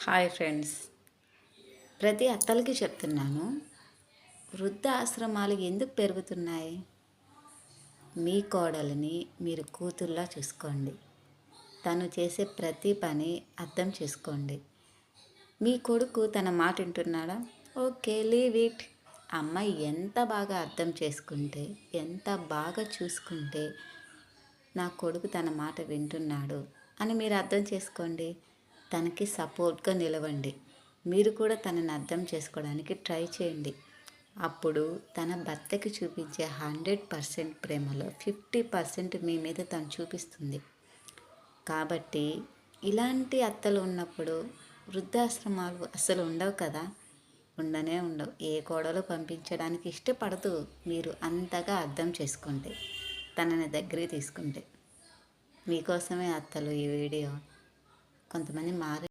Hi friends. ప్రతి అత్తలకి చెప్తున్నాను, వృద్ధాశ్రమాలు ఎందుకు పెరుగుతున్నాయి? మీ కోడలిని మీరు కూతుర్లా చూసుకోండి. తను చేసే ప్రతి పని అర్థం చేసుకోండి. మీ కొడుకు తన మాట వింటున్నాడా? Okay, leave it. అమ్మాయి ఎంత బాగా అర్థం చేసుకుంటే, ఎంత బాగా చూసుకుంటే నా కొడుకు తన మాట వింటున్నాడు అని మీరు అర్థం చేసుకోండి. తనకి సపోర్ట్గా నిలవండి. మీరు కూడా తనని అర్థం చేసుకోవడానికి ట్రై చేయండి. అప్పుడు తన భర్తకి చూపించే 100% ప్రేమలో 50% మీ మీద తను చూపిస్తుంది. కాబట్టి ఇలాంటి అత్తలు ఉన్నప్పుడు వృద్ధాశ్రమాలు అసలు ఉండవు కదా. ఉండనే ఉండవు. ఏ కోడలు పంపించడానికి ఇష్టపడదు. మీరు అంతగా అర్థం చేసుకుంటే, తనని దగ్గరికి తీసుకుంటే. మీకోసమే అత్తలు ఈ వీడియో. కొంతమంది మారే